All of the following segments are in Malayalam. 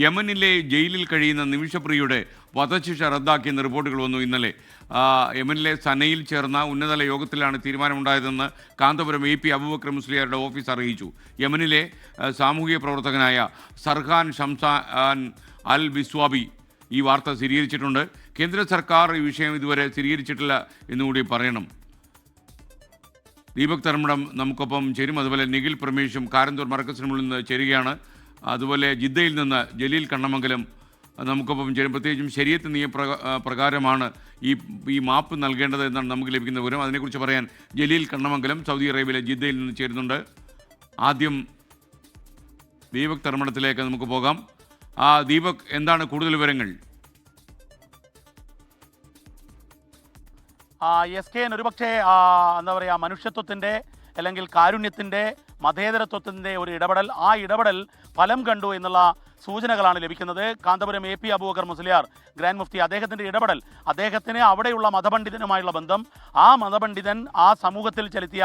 യമനിലെ ജയിലിൽ കഴിയുന്ന നിമിഷപ്രിയയുടെ വധശിക്ഷ റദ്ദാക്കിയെന്ന റിപ്പോർട്ടുകൾ വന്നു ഇന്നലെ. യമനിലെ സനയിൽ ചേർന്ന ഉന്നതതല യോഗത്തിലാണ് തീരുമാനമുണ്ടായതെന്ന് കാന്തപുരം AP അബൂബക്കർ മുസ്ലിയാരുടെ ഓഫീസ് അറിയിച്ചു. യമനിലെ സാമൂഹിക പ്രവർത്തകനായ സർഹാൻ ഷംസാൻ അൽ ബിസ്വാബി ഈ വാർത്ത സ്ഥിരീകരിച്ചിട്ടുണ്ട്. കേന്ദ്ര സർക്കാർ ഈ വിഷയം ഇതുവരെ സ്ഥിരീകരിച്ചിട്ടില്ല എന്നുകൂടി പറയണം. ദീപക് തർമ്മടം നമുക്കൊപ്പം ചേരും. അതുപോലെ നിഖിൽ പ്രമേഷും കാരന്തൂർ മർക്കസിനുള്ളിൽ നിന്ന് ചേരുകയാണ്. അതുപോലെ ജിദ്ദയിൽ നിന്ന് ജലീൽ കണ്ണമംഗലം നമുക്കൊപ്പം ചേരും. പ്രത്യേകിച്ചും ശരീഅത്ത് നിയമപ്രകാരമാണ് ഈ മാപ്പ് നൽകേണ്ടത് എന്നാണ് നമുക്ക് ലഭിക്കുന്ന വിവരം. അതിനെക്കുറിച്ച് പറയാൻ ജലീൽ കണ്ണമംഗലം സൗദി അറേബ്യയിലെ ജിദ്ദയിൽ നിന്ന് ചേരുന്നുണ്ട്. ആദ്യം ദീപക് തർമ്മടത്തിലേക്ക് നമുക്ക് പോകാം. ദീപക്, എന്താണ് കൂടുതൽ വിവരങ്ങൾ? SKN ഒരുപക്ഷെ എന്താ പറയുക, മനുഷ്യത്വത്തിൻ്റെ അല്ലെങ്കിൽ കാരുണ്യത്തിൻ്റെ മതേതരത്വത്തിൻ്റെ ഒരു ഇടപെടൽ, ആ ഇടപെടൽ ഫലം കണ്ടു എന്നുള്ള സൂചനകളാണ് ലഭിക്കുന്നത്. കാന്തപുരം AP അബൂബക്കർ മുസ്ലിയാർ ഗ്രാൻഡ് മുഫ്തി, അദ്ദേഹത്തിൻ്റെ ഇടപെടൽ, അദ്ദേഹത്തിന് അവിടെയുള്ള മതപണ്ഡിതനുമായുള്ള ബന്ധം, ആ മതപണ്ഡിതൻ ആ സമൂഹത്തിൽ ചെലുത്തിയ,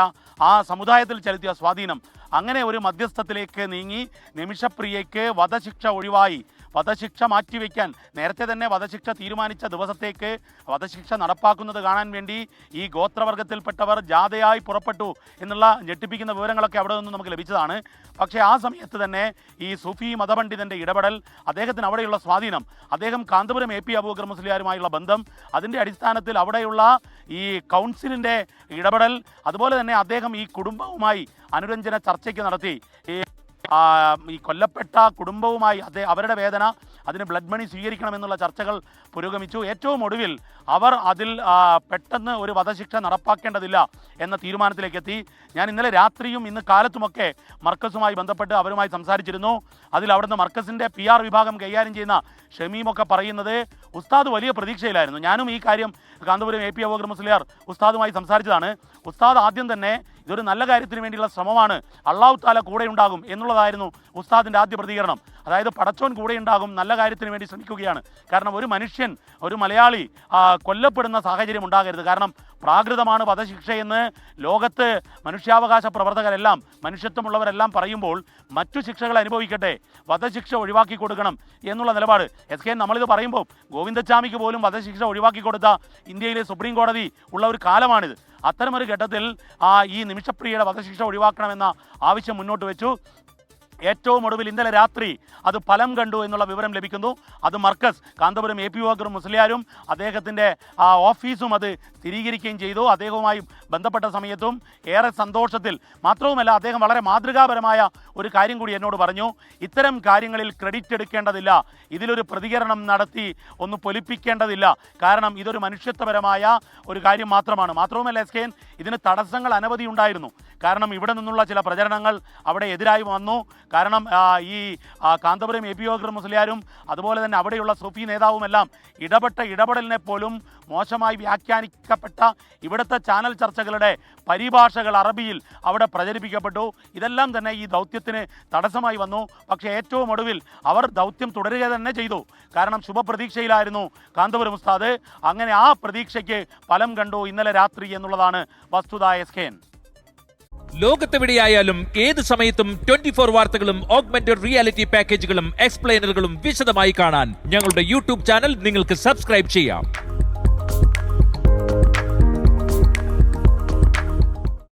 ആ സമുദായത്തിൽ ചെലുത്തിയ സ്വാധീനം, അങ്ങനെ ഒരു മധ്യസ്ഥത്തിലേക്ക് നീങ്ങി നിമിഷപ്രിയയ്ക്ക് വധശിക്ഷ ഒഴിവായി വധശിക്ഷ മാറ്റിവെക്കാൻ നേരത്തെ തന്നെ വധശിക്ഷ തീരുമാനിച്ച ദിവസത്തേക്ക് വധശിക്ഷ നടപ്പാക്കുന്നത് കാണാൻ വേണ്ടി ഈ ഗോത്രവർഗത്തിൽപ്പെട്ടവർ ജാഥയായി പുറപ്പെട്ടു എന്നുള്ള ഞെട്ടിപ്പിക്കുന്ന വിവരങ്ങളൊക്കെ അവിടെ നിന്ന് നമുക്ക് ലഭിച്ചതാണ്. പക്ഷേ ആ സമയത്ത് തന്നെ ഈ സൂഫി മതപണ്ഡിതൻ്റെ ഇടപെടൽ, അദ്ദേഹത്തിന് അവിടെയുള്ള സ്വാധീനം, അദ്ദേഹം കാന്തപുരം AP അബൂബക്കർ മുസ്ലിയാരുമായുള്ള ബന്ധം, അതിൻ്റെ അടിസ്ഥാനത്തിൽ അവിടെയുള്ള ഈ കൗൺസിലിൻ്റെ ഇടപെടൽ, അതുപോലെ തന്നെ അദ്ദേഹം ഈ കുടുംബവുമായി അനുരഞ്ജന ചർച്ചയ്ക്ക് നടത്തി. ഈ കൊല്ലപ്പെട്ട കുടുംബവുമായി അവരുടെ വേദന, അതിന് ബ്ലഡ് മണി സ്വീകരിക്കണമെന്നുള്ള ചർച്ചകൾ പുരോഗമിച്ചു. ഏറ്റവും ഒടുവിൽ അവർ അതിൽ പെട്ടെന്ന് ഒരു വധശിക്ഷ നടപ്പാക്കേണ്ടതില്ല എന്ന തീരുമാനത്തിലേക്ക് എത്തി. ഞാൻ ഇന്നലെ രാത്രിയും ഇന്ന് കാലത്തുമൊക്കെ മർക്കസുമായി ബന്ധപ്പെട്ട് അവരുമായി സംസാരിച്ചിരുന്നു. അതിൽ അവിടുന്ന് മർക്കസിൻ്റെ PR വിഭാഗം കൈകാര്യം ചെയ്യുന്ന ഷമീമൊക്കെ പറയുന്നത് ഉസ്താദ് വലിയ പ്രതീക്ഷയിലായിരുന്നു. ഞാനും ഈ കാര്യം കാന്തപുരം AP അബൂബക്കർ മുസ്ലിയാർ ഉസ്താദുമായി സംസാരിച്ചതാണ്. ഉസ്താദ് ആദ്യം തന്നെ ഇതൊരു നല്ല കാര്യത്തിന് വേണ്ടിയുള്ള ശ്രമമാണ്, അള്ളാഹു താല കൂടെ ഉണ്ടാകും എന്നുള്ളതായിരുന്നു ഉസ്താദിൻ്റെ ആദ്യ പ്രതികരണം. അതായത് പടച്ചോൻ കൂടെ ഉണ്ടാകും, നല്ല കാര്യത്തിന് വേണ്ടി ശ്രമിക്കുകയാണ്. കാരണം ഒരു മനുഷ്യൻ, ഒരു മലയാളി കൊല്ലപ്പെടുന്ന സാഹചര്യം ഉണ്ടാകരുത്. കാരണം പ്രാകൃതമാണ് വധശിക്ഷയെന്ന് ലോകത്ത് മനുഷ്യാവകാശ പ്രവർത്തകരെല്ലാം, മനുഷ്യത്വമുള്ളവരെല്ലാം പറയുമ്പോൾ മറ്റു ശിക്ഷകൾ അനുഭവിക്കട്ടെ, വധശിക്ഷ ഒഴിവാക്കി കൊടുക്കണം എന്നുള്ള നിലപാട് SKN നമ്മളിത് പറയുമ്പോൾ ഗോവിന്ദച്ചാമിക്ക് പോലും വധശിക്ഷ ഒഴിവാക്കി കൊടുത്ത ഇന്ത്യയിലെ സുപ്രീം കോടതി ഉള്ള ഒരു കാലമാണിത്. അത്തരമൊരു ഘട്ടത്തിൽ ഈ നിമിഷപ്രിയയുടെ വധശിക്ഷ ഒഴിവാക്കണമെന്ന ആവശ്യം മുന്നോട്ട് വെച്ചു. ഏറ്റവും ഒടുവിൽ ഇന്നലെ രാത്രി അത് ഫലം കണ്ടു എന്നുള്ള വിവരം ലഭിക്കുന്നു. അത് മർക്കസ്, കാന്തപുരം AP അബൂബക്കർ മുസ്ലിയാരും അദ്ദേഹത്തിൻ്റെ ഓഫീസും അത് സ്ഥിരീകരിക്കുകയും ചെയ്തു. അദ്ദേഹവുമായി ബന്ധപ്പെട്ട സമയത്തും ഏറെ സന്തോഷത്തിൽ. മാത്രവുമല്ല, അദ്ദേഹം വളരെ മാതൃകാപരമായ ഒരു കാര്യം കൂടി എന്നോട് പറഞ്ഞു. ഇത്തരം കാര്യങ്ങളിൽ ക്രെഡിറ്റ് എടുക്കേണ്ടതില്ല, ഇതിലൊരു പ്രതികരണം നടത്തി ഒന്ന് പൊലിപ്പിക്കേണ്ടതില്ല. കാരണം ഇതൊരു മനുഷ്യത്വപരമായ ഒരു കാര്യം മാത്രമാണ്. മാത്രവുമല്ല SKN, ഇതിന് തടസ്സങ്ങൾ അനവധി ഉണ്ടായിരുന്നു. കാരണം ഇവിടെ നിന്നുള്ള ചില പ്രചരണങ്ങൾ അവിടെ എതിരായി വന്നു. കാരണം ഈ കാന്തപുരം AP അബൂബക്കർ മുസ്ലിയാരും അതുപോലെ തന്നെ അവിടെയുള്ള സൂഫി നേതാവുമെല്ലാം ഇടപെട്ട ഇടപെടലിനെ പോലും മോശമായി വ്യാഖ്യാനിക്കപ്പെട്ട ഇവിടുത്തെ ചാനൽ ചർച്ചകളുടെ പരിഭാഷകൾ അറബിയിൽ അവിടെ പ്രചരിപ്പിക്കപ്പെട്ടു. ഇതെല്ലാം തന്നെ ഈ ദൗത്യത്തിന് തടസ്സമായി വന്നു. പക്ഷേ ഏറ്റവും ഒടുവിൽ അവർ ദൗത്യം തുടരുക തന്നെ ചെയ്തു. കാരണം ശുഭപ്രതീക്ഷയിലായിരുന്നു കാന്തപുരം ഉസ്താദ്. അങ്ങനെ ആ പ്രതീക്ഷയ്ക്ക് ഫലം കണ്ടു ഇന്നലെ രാത്രി എന്നുള്ളതാണ് വസ്തുത. SKN, ലോകത്തെവിടെയായാലും ഏത് സമയത്തും 24 വാർത്തകളും ഓഗ്മെന്റഡ് റിയാലിറ്റി പാക്കേജുകളും എക്സ്പ്ലെയിനറുകളും വിശദമായി കാണാൻ ഞങ്ങളുടെ YouTube ചാനൽ നിങ്ങൾക്ക് സബ്സ്ക്രൈബ് ചെയ്യാം.